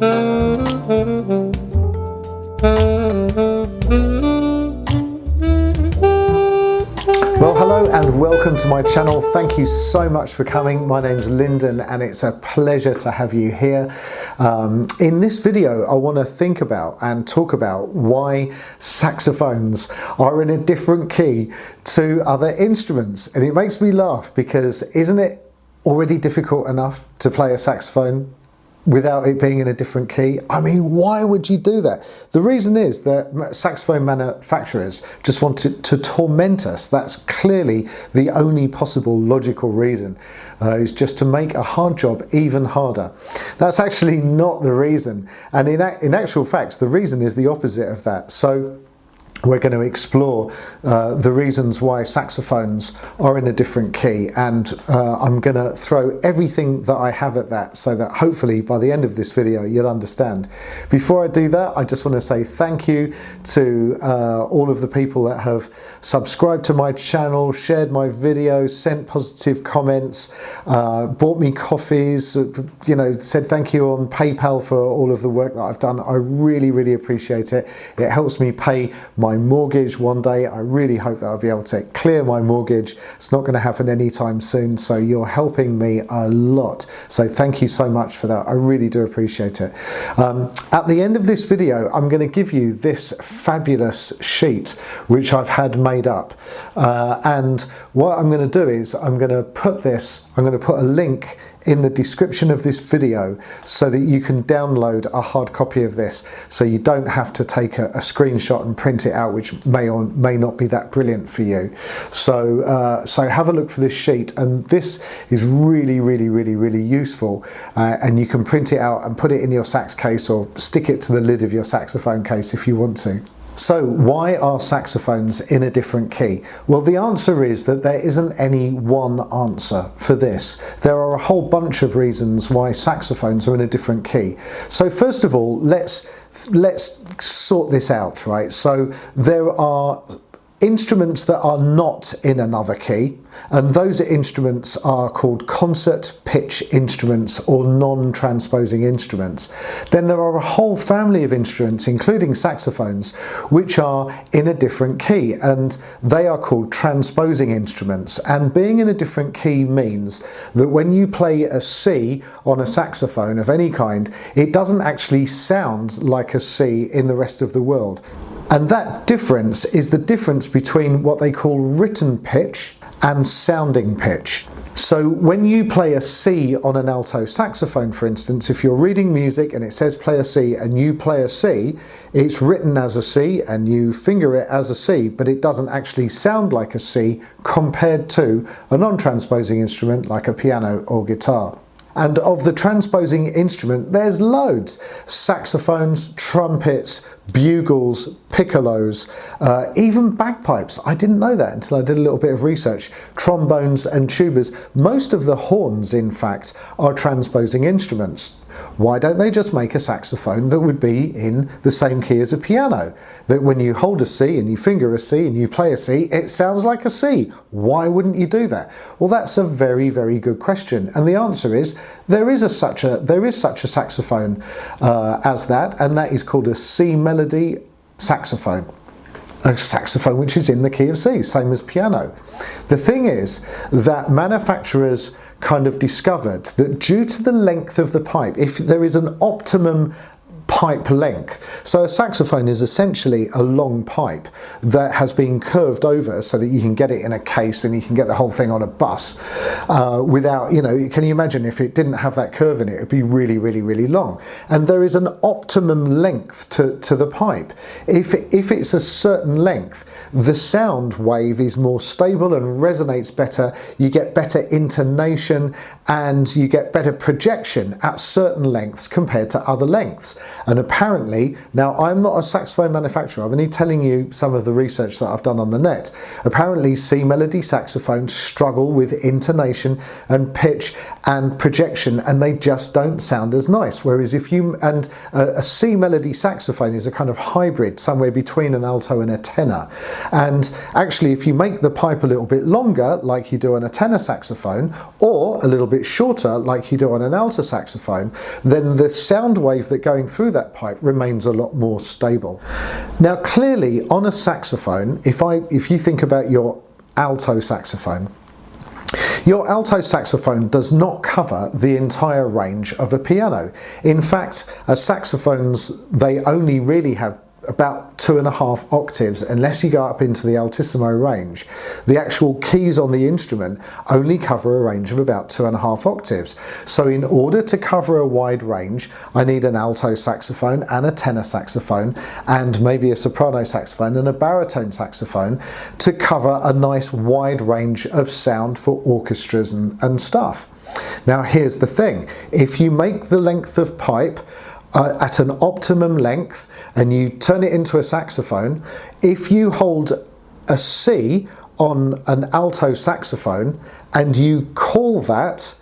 Well, hello and welcome to my channel. Thank you so much for coming. My name's Lyndon and it's a pleasure to have you here. In this video, I want to think about and talk about why saxophones are in a different key to other instruments. And it makes me laugh because isn't it already difficult enough to play a saxophone without it being in a different key? I mean, why would you do that? The reason is that saxophone manufacturers just want to torment us. That's clearly the only possible logical reason, is just to make a hard job even harder. That's actually not the reason. And in actual fact, the reason is the opposite of that. So we're going to explore the reasons why saxophones are in a different key, and I'm going to throw everything that I have at that so that hopefully by the end of this video you'll understand. Before I do that, I just want to say thank you to all of the people that have subscribed to my channel, shared my videos, sent positive comments, bought me coffees, you know, said thank you on PayPal for all of the work that I've done. I really appreciate it. It helps me pay my mortgage one day. I really hope that I'll be able to clear my mortgage. It's not going to happen anytime soon, so you're helping me a lot. So thank you so much for that. I really do appreciate it. At the end of this video, I'm going to give you this fabulous sheet which I've had made up. And what I'm going to do is I'm going to put a link in the description of this video so that you can download a hard copy of this, so you don't have to take a screenshot and print it out, which may or may not be that brilliant for you. So so have a look for this sheet, and this is really useful, and you can print it out and put it in your sax case or stick it to the lid of your saxophone case if you want to. So why are saxophones in a different key? Well, the answer is that there isn't any one answer for this. There are a whole bunch of reasons why saxophones are in a different key. So first of all, let's sort this out, right? So there are instruments that are not in another key, and those instruments are called concert pitch instruments or non-transposing instruments. Then there are a whole family of instruments, including saxophones, which are in a different key, and they are called transposing instruments. And being in a different key means that when you play a C on a saxophone of any kind, it doesn't actually sound like a C in the rest of the world. And that difference is the difference between what they call written pitch and sounding pitch. So when you play a C on an alto saxophone, for instance, if you're reading music and it says play a C and you play a C, it's written as a C and you finger it as a C, but it doesn't actually sound like a C compared to a non-transposing instrument like a piano or guitar. And of the transposing instrument, there's loads. Saxophones, trumpets, bugles, piccolos, even bagpipes. I didn't know that until I did a little bit of research. Trombones and tubas. Most of the horns, in fact, are transposing instruments. Why don't they just make a saxophone that would be in the same key as a piano? That when you hold a C and you finger a C and you play a C, it sounds like a C. Why wouldn't you do that? Well, that's a very good question. And the answer is there is such a saxophone as that, and that is called a C melody saxophone. A saxophone which is in the key of C, same as piano. The thing is that manufacturers kind of discovered that due to the length of the pipe, if there is an optimum pipe length. So a saxophone is essentially a long pipe that has been curved over so that you can get it in a case and you can get the whole thing on a bus without, you know, can you imagine if it didn't have that curve in it, it'd be really long. And there is an optimum length to the pipe. If it's a certain length, the sound wave is more stable and resonates better, you get better intonation and you get better projection at certain lengths compared to other lengths. And apparently, now I'm not a saxophone manufacturer, I'm only telling you some of the research that I've done on the net. Apparently C melody saxophones struggle with intonation and pitch and projection, and they just don't sound as nice. Whereas if you, and a C melody saxophone is a kind of hybrid somewhere between an alto and a tenor. And actually, if you make the pipe a little bit longer, like you do on a tenor saxophone, or a little bit shorter, like you do on an alto saxophone, then the sound wave that going through that pipe remains a lot more stable. Now, clearly on a saxophone, if you think about your alto saxophone, your alto saxophone does not cover the entire range of a piano. In fact, saxophones, they only really have about 2.5 octaves unless you go up into the altissimo range. The actual keys on the instrument only cover a range of about 2.5 octaves. So in order to cover a wide range, I need an alto saxophone and a tenor saxophone and maybe a soprano saxophone and a baritone saxophone to cover a nice wide range of sound for orchestras and stuff. Now here's the thing, if you make the length of pipe at an optimum length and you turn it into a saxophone, if you hold a C on an alto saxophone and you call that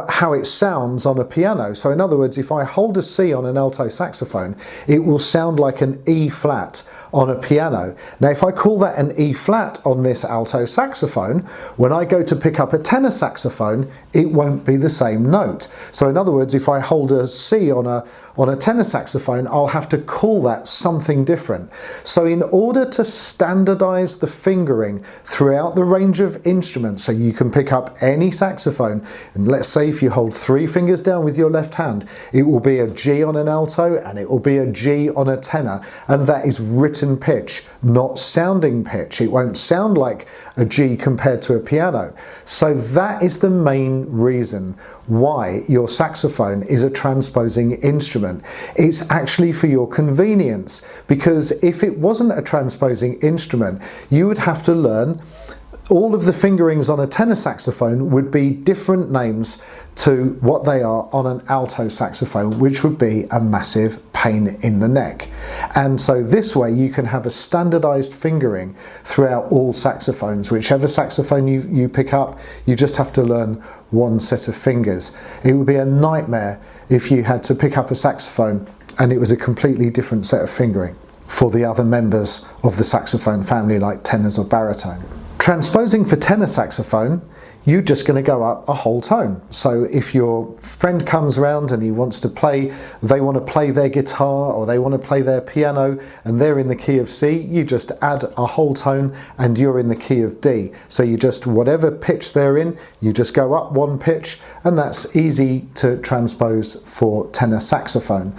how it sounds on a piano. So in other words, if I hold a C on an alto saxophone, it will sound like an E flat on a piano. Now if I call that an E flat on this alto saxophone, when I go to pick up a tenor saxophone, it won't be the same note. So in other words, if I hold a C on a tenor saxophone, I'll have to call that something different. So in order to standardize the fingering throughout the range of instruments, so you can pick up any saxophone, and let's say if you hold 3 fingers down with your left hand, it will be a G on an alto and it will be a G on a tenor, and that is written pitch, not sounding pitch. It won't sound like a G compared to a piano. So that is the main reason why your saxophone is a transposing instrument. It's actually for your convenience, because if it wasn't a transposing instrument, you would have to learn all of the fingerings on a tenor saxophone would be different names to what they are on an alto saxophone, which would be a massive pain in the neck. And so this way you can have a standardized fingering throughout all saxophones. Whichever saxophone you pick up, you just have to learn one set of fingers. It would be a nightmare if you had to pick up a saxophone and it was a completely different set of fingering for the other members of the saxophone family, like tenors or baritone. Transposing for tenor saxophone, you're just going to go up a whole tone. So if your friend comes around and he wants to play, they want to play their guitar or they want to play their piano and they're in the key of C, you just add a whole tone and you're in the key of D. So you just, whatever pitch they're in, you just go up one pitch, and that's easy to transpose for tenor saxophone.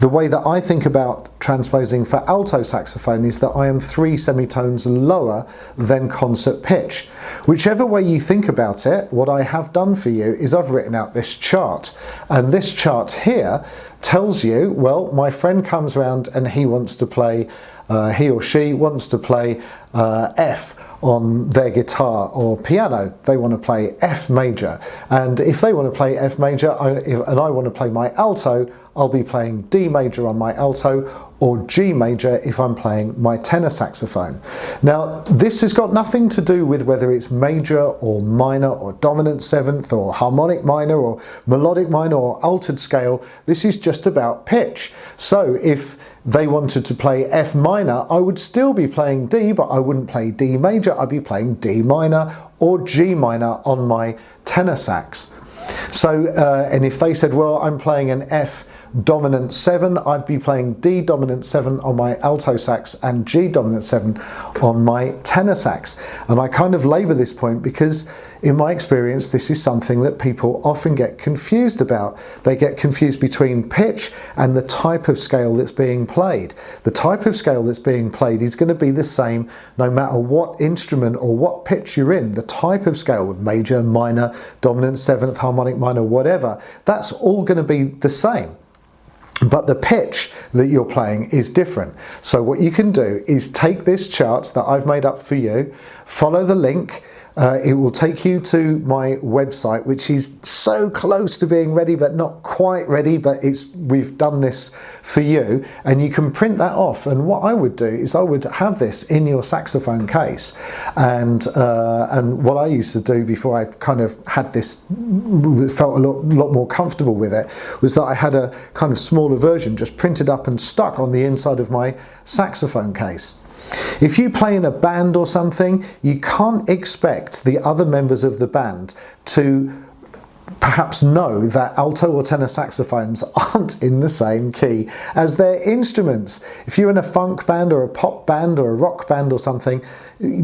The way that I think about transposing for alto saxophone is that I am 3 semitones lower than concert pitch. Whichever way you think about it, what I have done for you is I've written out this chart, and this chart here tells you, well, my friend comes around and he wants to play, he or she wants to play F on their guitar or piano. They want to play F major, and if they want to play F major and I want to play my alto, I'll be playing D major on my alto or G major if I'm playing my tenor saxophone. Now, this has got nothing to do with whether it's major or minor or dominant seventh or harmonic minor or melodic minor or altered scale. This is just about pitch. So if they wanted to play F minor, I would still be playing D, but I wouldn't play D major. I'd be playing D minor or G minor on my tenor sax. So, and if they said, well, I'm playing an F dominant 7, I'd be playing D dominant 7 on my alto sax and G dominant 7 on my tenor sax. And I kind of labour this point because in my experience this is something that people often get confused about. They get confused between pitch and the type of scale that's being played. The type of scale that's being played is going to be the same no matter what instrument or what pitch you're in. The type of scale, with major, minor, dominant 7th, harmonic minor, whatever, that's all going to be the same. But the pitch that you're playing is different. So what you can do is take this chart that I've made up for you, follow the link, it will take you to my website, which is so close to being ready but not quite ready, but we've done this for you, and you can print that off. And what I would do is I would have this in your saxophone case, and what I used to do before I kind of had this, felt a lot more comfortable with it, was that I had a kind of smaller version just printed up and stuck on the inside of my saxophone case. If you play in a band or something, you can't expect the other members of the band to perhaps know that alto or tenor saxophones aren't in the same key as their instruments. If you're in a funk band or a pop band or a rock band or something,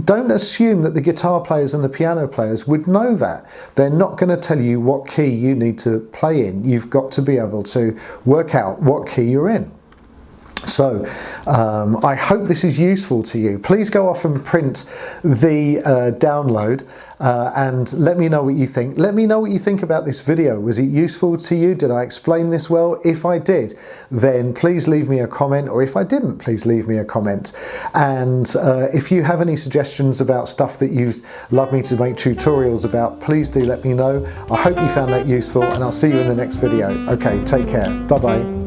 don't assume that the guitar players and the piano players would know that. They're not going to tell you what key you need to play in. You've got to be able to work out what key you're in. So I hope this is useful to you. Please go off and print the download and let me know what you think. Let me know what you think about this video. Was it useful to you? Did I explain this well? If I did, then please leave me a comment, or if I didn't, please leave me a comment. And if you have any suggestions about stuff that you'd love me to make tutorials about, please do let me know. I hope you found that useful, and I'll see you in the next video. Okay, take care. Bye-bye.